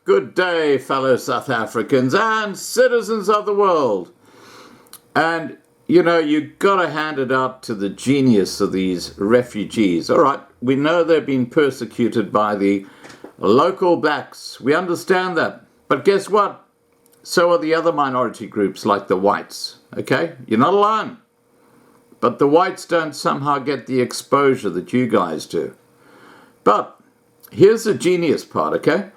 Good day, fellow South Africans and citizens of the world. And, you know, you've got to hand it out to the genius of these refugees. All right, we know they're being persecuted by the local blacks. We understand that. But guess what? So are the other minority groups like the whites, okay? You're not alone. But the whites don't somehow get the exposure that you guys do. But here's the genius part, okay?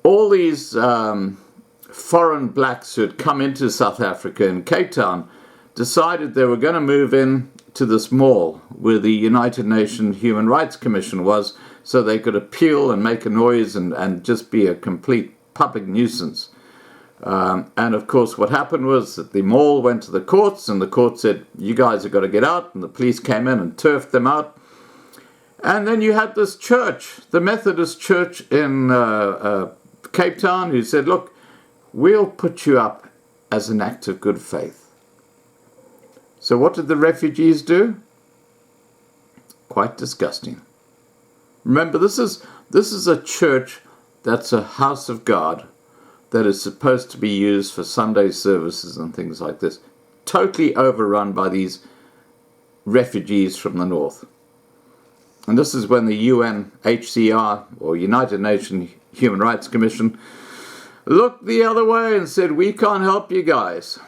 All these foreign blacks who had come into South Africa and Cape Town decided they were going to move in to this mall where the United Nations Human Rights Commission was, so they could appeal and make a noise and just be a complete public nuisance. And of course what happened was that the mall went to the courts, and the court said, you guys have got to get out, and the police came in and turfed them out. And then you had this church, the Methodist Church in Cape Town, who said, look, we'll put you up as an act of good faith. So what did the refugees do? Quite disgusting. Remember, this is a church that's a house of God that is supposed to be used for Sunday services and things like this. Totally overrun by these refugees from the north. And this is when the UNHCR, or United Nations Human Rights Commission, looked the other way and said, we can't help you guys.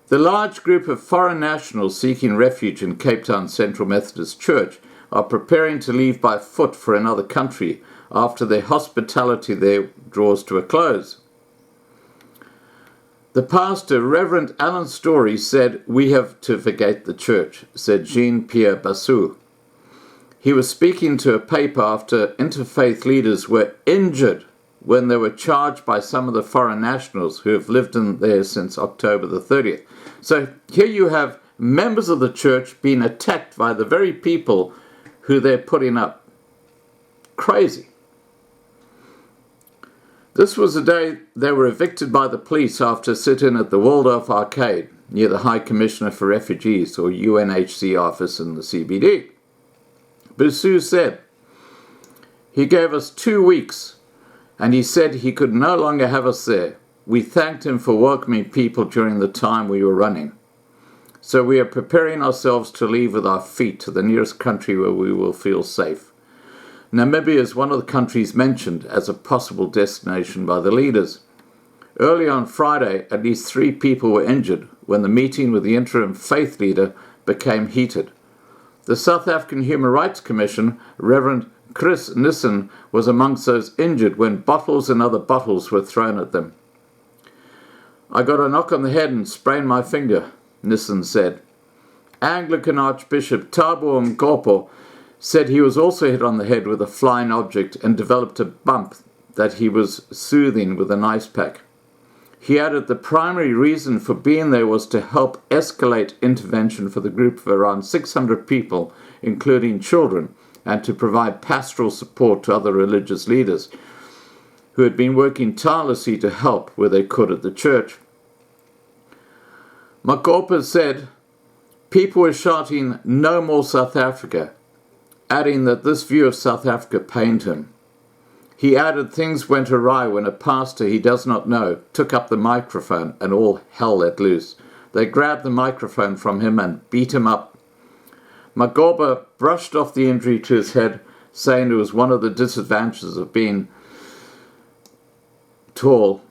The large group of foreign nationals seeking refuge in Cape Town Central Methodist Church are preparing to leave by foot for another country after their hospitality there draws to a close. The pastor, Reverend Alan Story, said, we have to vacate the church, said Jean-Pierre Bassou. He was speaking to a paper after interfaith leaders were injured when they were charged by some of the foreign nationals who have lived in there since October the 30th. So here you have members of the church being attacked by the very people who they're putting up. Crazy. This was the day they were evicted by the police after a sit-in at the Waldorf Arcade near the High Commissioner for Refugees, or UNHCR office in the CBD. Bassou said, he gave us 2 weeks and he said he could no longer have us there. We thanked him for welcoming people during the time we were running. So we are preparing ourselves to leave with our feet to the nearest country where we will feel safe. Namibia is one of the countries mentioned as a possible destination by the leaders. Early on Friday, at least 3 people were injured when the meeting with the interim faith leader became heated. The South African Human Rights Commission, Reverend Chris Nissen, was amongst those injured when bottles and other bottles were thrown at them. I got a knock on the head and sprained my finger, Nissen said. Anglican Archbishop Thabo Mgopo said he was also hit on the head with a flying object and developed a bump that he was soothing with an ice pack. He added the primary reason for being there was to help escalate intervention for the group of around 600 people, including children, and to provide pastoral support to other religious leaders who had been working tirelessly to help where they could at the church. Makopa said people were shouting, "No more South Africa," adding that this view of South Africa pained him. He added things went awry when a pastor he does not know took up the microphone and all hell let loose. They grabbed the microphone from him and beat him up. Magoba brushed off the injury to his head, saying it was one of the disadvantages of being tall.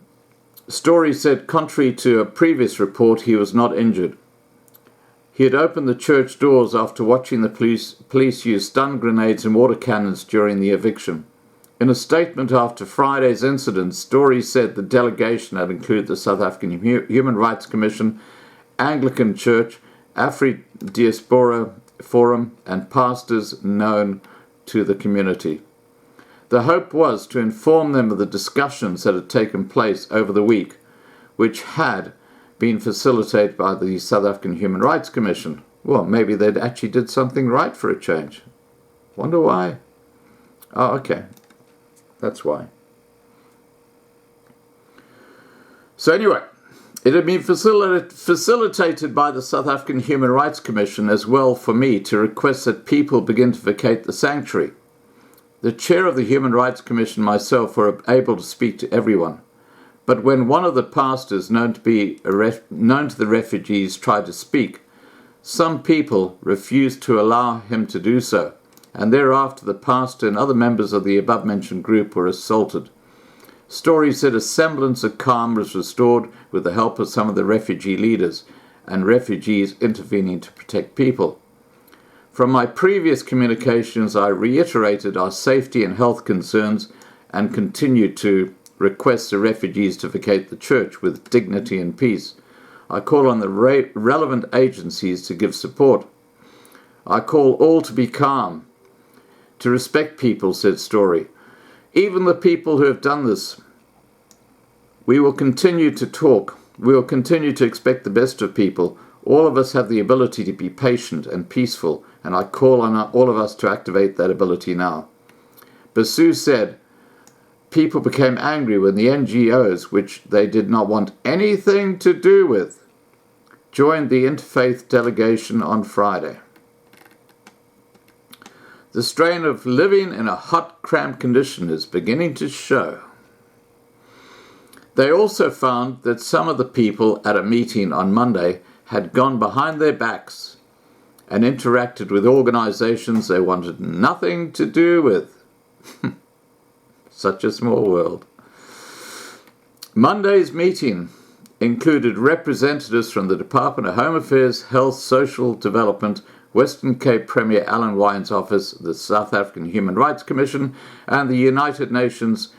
Story said, contrary to a previous report, he was not injured. He had opened the church doors after watching the police use stun grenades and water cannons during the eviction. In a statement after Friday's incident, Story said the delegation had included the South African Human Rights Commission, Anglican Church, Afri-Diaspora Forum, and pastors known to the community. The hope was to inform them of the discussions that had taken place over the week, which had been facilitated by the South African Human Rights Commission. Well, maybe they'd actually did something right for a change. Wonder why? Oh, okay. That's why. So anyway, it had been facilitated by the South African Human Rights Commission as well for me to request that people begin to vacate the sanctuary. the chair of the Human Rights Commission and myself were able to speak to everyone. But when one of the pastors known to the refugees tried to speak, some people refused to allow him to do so, and thereafter the pastor and other members of the above-mentioned group were assaulted. Story said a semblance of calm was restored with the help of some of the refugee leaders and refugees intervening to protect people. From my previous communications, I reiterated our safety and health concerns and continued to request the refugees to vacate the church with dignity and peace. I call on the relevant agencies to give support. I call all to be calm, to respect people, said Story. Even the people who have done this. We will continue to talk. We will continue to expect the best of people. All of us have the ability to be patient and peaceful, and I call on all of us to activate that ability now. Basu said, people became angry when the NGOs, which they did not want anything to do with, joined the interfaith delegation on Friday. The strain of living in a hot, cramped condition is beginning to show. They also found that some of the people at a meeting on Monday had gone behind their backs and interacted with organizations they wanted nothing to do with. Such a small world. Monday's meeting included representatives from the Department of Home Affairs, Health, Social Development, Western Cape Premier Alan Wyon's office, the South African Human Rights Commission, and the United Nations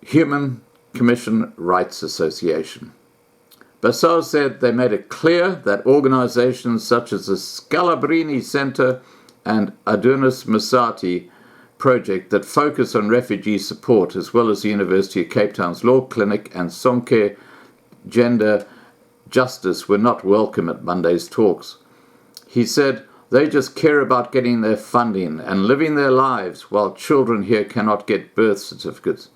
Human Commission Rights Association. Bassau said they made it clear that organizations such as the Scalabrini Center and Adonis Masati project that focus on refugee support, as well as the University of Cape Town's Law Clinic and Sonke Gender Justice, were not welcome at Monday's talks. He said they just care about getting their funding and living their lives while children here cannot get birth certificates.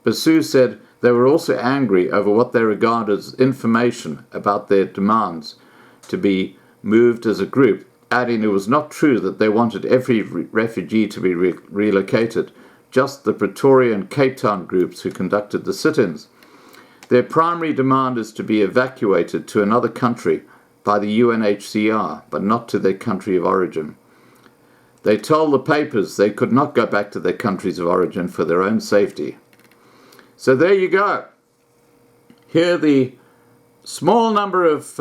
Basu said they were also angry over what they regard as information about their demands to be moved as a group, adding it was not true that they wanted every refugee to be relocated, just the Pretoria and Cape Town groups who conducted the sit-ins. Their primary demand is to be evacuated to another country by the UNHCR, but not to their country of origin. They told the papers they could not go back to their countries of origin for their own safety. So there you go. Here the small number of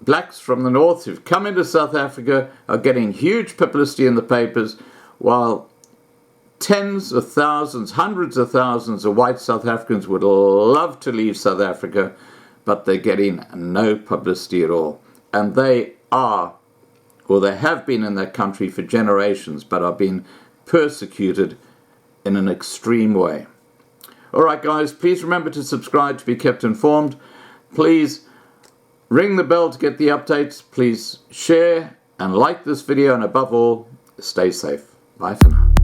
blacks from the north who've come into South Africa are getting huge publicity in the papers, while tens of thousands, hundreds of thousands of white South Africans would love to leave South Africa, but they're getting no publicity at all. And they are, or they have been in that country for generations, but are being persecuted in an extreme way. All right, guys, please remember to subscribe to be kept informed. Please ring the bell to get the updates. Please share and like this video, and above all, stay safe. Bye for now.